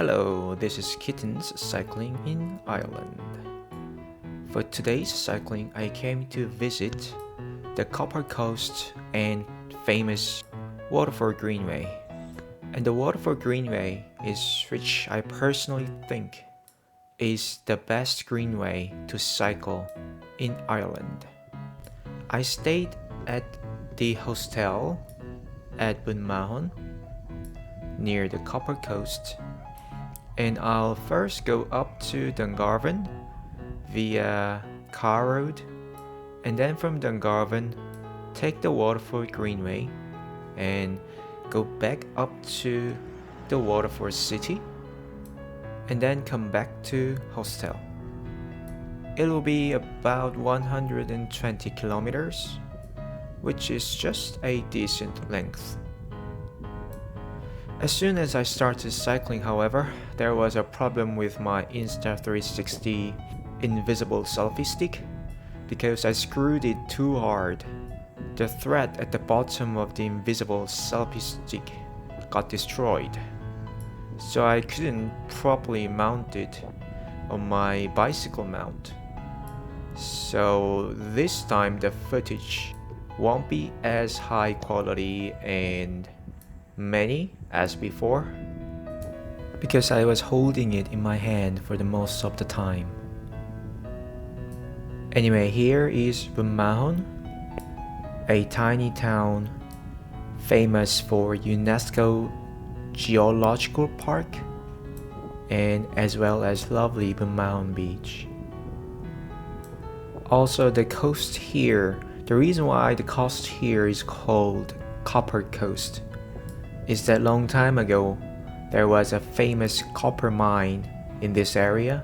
Hello, this is Kittens Cycling in Ireland. For today's cycling, I came to visit the Copper Coast and famous Waterford Greenway. And the Waterford Greenway is which I personally think is the best greenway to cycle in Ireland. I stayed at the hostel at Bunmahon near the Copper Coast, and I'll first go up to Dungarvan via car road, and then from Dungarvan take the Waterford Greenway and go back up to the Waterford city and then come back to hostel. It will be about 120 kilometers, which is just a decent length. As soon as I started cycling, however, there was a problem with my Insta360 invisible selfie stick because I screwed it too hard. The thread at the bottom of the invisible selfie stick got destroyed, so I couldn't properly mount it on my bicycle mount. So this time the footage won't be as high quality and many as before, because I was holding it in my hand for the most of the time. Anyway, here is Bunmahon, a tiny town famous for UNESCO Geological Park and as well as lovely Bunmahon Beach. Also, the coast here, the reason why the coast here is called Copper Coast is that long time ago there was a famous copper mine in this area,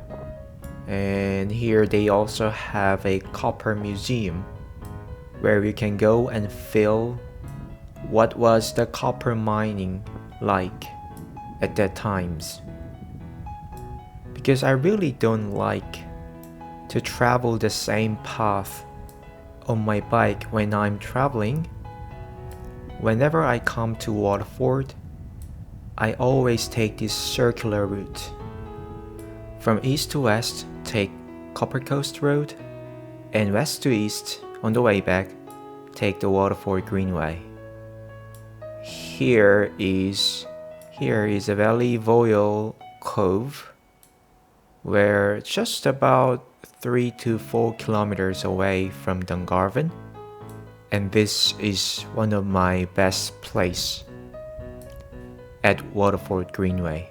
and here they also have a copper museum where you can go and feel what was the copper mining like at that times. Because I really don't like to travel the same path on my bike when I'm traveling. Whenever I come to Waterford, I always take this circular route. From east to west, take Copper Coast Road, and west to east, on the way back, take the Waterford Greenway. Here is a very voil cove, where just about 3 to 4 kilometers away from Dungarvan, and this is one of my best places at Waterford Greenway.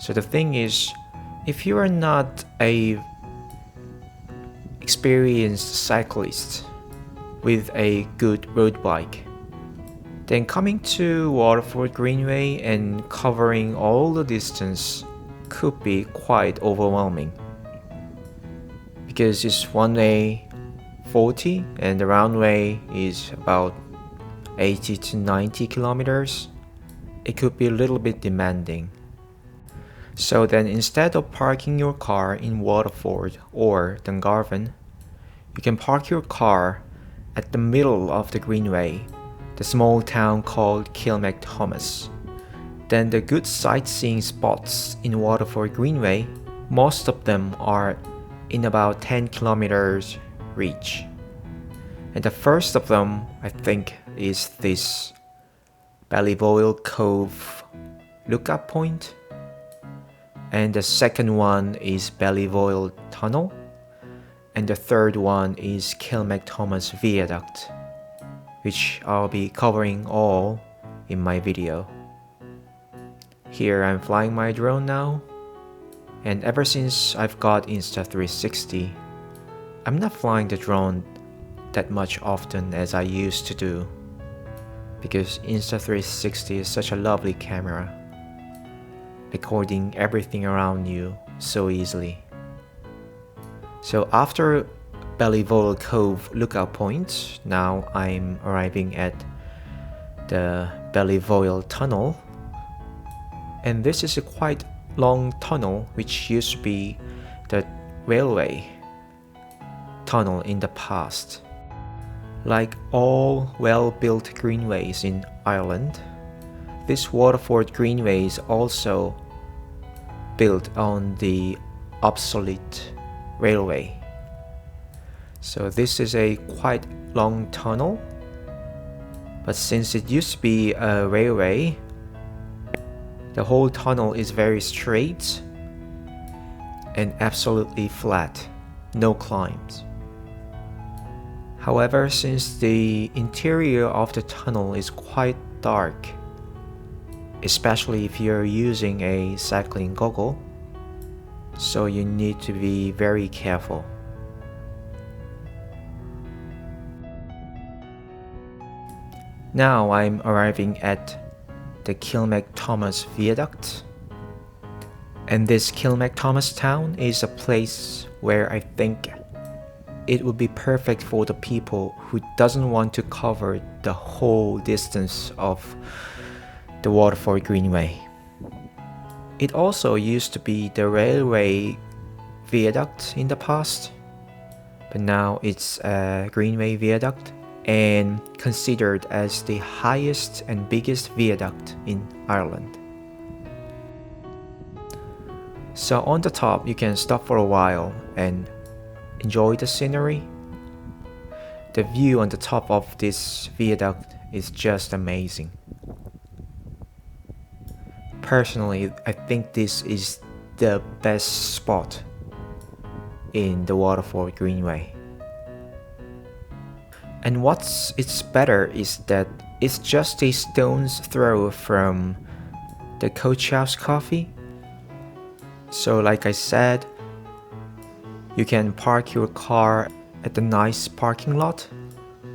So the thing is, if you are not a experienced cyclist with a good road bike, then coming to Waterford Greenway and covering all the distance could be quite overwhelming, because it's one way 40 and the round way is about 80 to 90 kilometers. It could be a little bit demanding. So then, instead of parking your car in Waterford or Dungarvan, you can park your car at the middle of the Greenway, the small town called Kilmacthomas. Then the good sightseeing spots in Waterford Greenway, most of them are in about 10 kilometers reach. And the first of them, I think, is this Voil Cove lookup point. And the second one is Voil Tunnel. And the third one is Kilmacthomas Viaduct, which I'll be covering all in my video. Here I'm flying my drone now, and ever since I've got Insta360, I'm not flying the drone that much often as I used to do, because Insta360 is such a lovely camera, recording everything around you so easily. So after Voil Cove lookout point, now I'm arriving at the Voil Tunnel, and this is a quite long tunnel which used to be the railway tunnel in the past. Like all well-built greenways in Ireland, this Waterford Greenway is also built on the obsolete railway. So this is a quite long tunnel, but since it used to be a railway, the whole tunnel is very straight and absolutely flat, no climbs. However, since the interior of the tunnel is quite dark, especially if you're using a cycling goggle, so you need to be very careful. Now I'm arriving at the Kilmacthomas Viaduct, and this Kilmacthomas town is a place where I think it would be perfect for the people who doesn't want to cover the whole distance of the Waterford Greenway. It also used to be the railway viaduct in the past, but now it's a Greenway viaduct and considered as the highest and biggest viaduct in Ireland. So on the top you can stop for a while and enjoy the scenery. The view on the top of this viaduct is just amazing. Personally, I think this is the best spot in the Waterford Greenway. And what's it's better is that it's just a stone's throw from the Coach House Coffee. So like I said, you can park your car at the nice parking lot,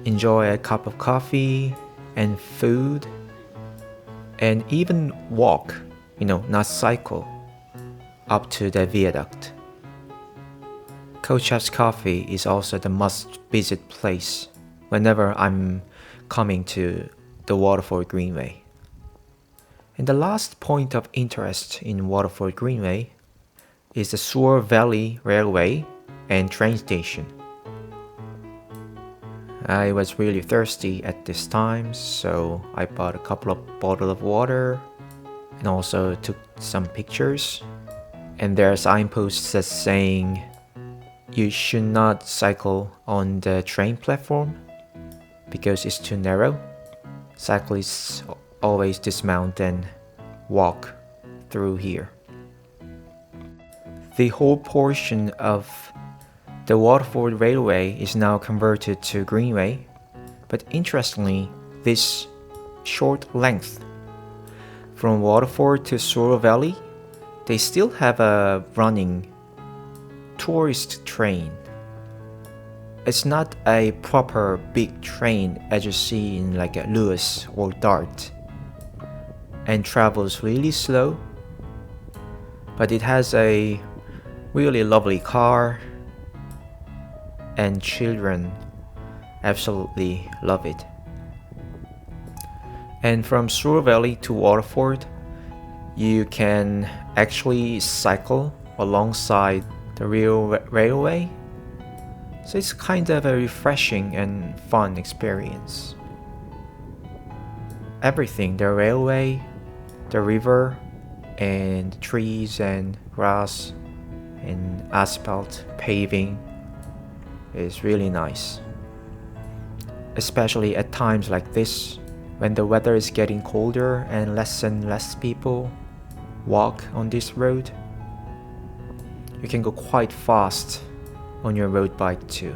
enjoy a cup of coffee and food, and even walk, not cycle, up to the viaduct. Coach House Coffee is also the must-visit place whenever I'm coming to the Waterford Greenway. And the last point of interest in Waterford Greenway is the Soro Valley Railway and train station. I was really thirsty at this time, so I bought a couple of bottles of water and also took some pictures. And there are signposts that saying you should not cycle on the train platform because it's too narrow. Cyclists always dismount and walk through here. The whole portion of the Waterford Railway is now converted to Greenway, but interestingly, this short length from Waterford to Soro Valley, they still have a running tourist train. It's not a proper big train as you see in like a Lewis or Dart, and travels really slow, but it has a really lovely car, and children absolutely love it. And from Soro Valley to Waterford, you can actually cycle alongside the railway. So it's kind of a refreshing and fun experience. Everything, the railway, the river, and trees and grass and asphalt paving is really nice. Especially at times like this, when the weather is getting colder and less people walk on this road. You can go quite fast on your road bike too.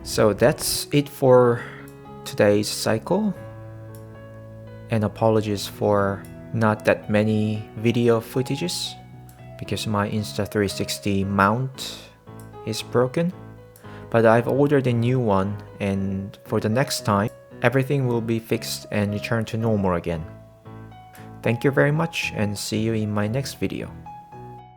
So that's it for today's cycle, and apologies for not that many video footages because my Insta360 mount is broken, but I've ordered a new one, and for the next time everything will be fixed and returned to normal again. Thank you very much, and see you in my next video.